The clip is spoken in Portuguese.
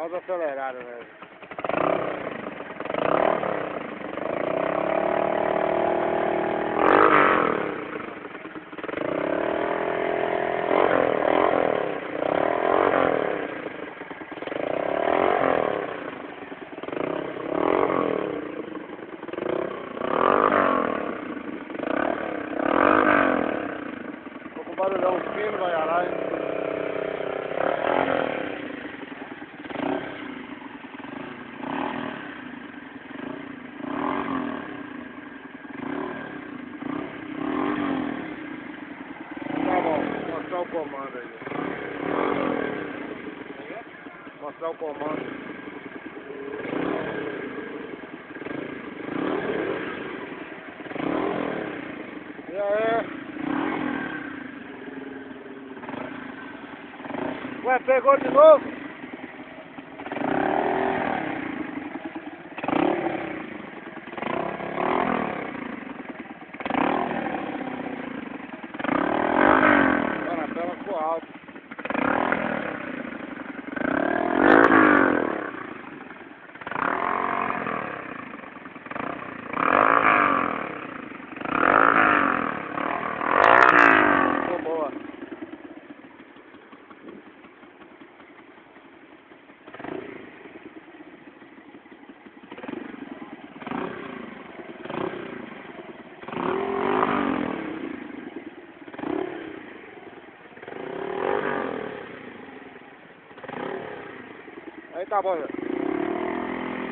Modo acelerado, velho. Tô com barulhão fino, vai lá. Tá bom, vou mostrar o comando aí. Mostrar o comando. E aí? Ué, pegou de novo? Olha, a tela ficou alta. Ficou boa. Aí tá bom, velho.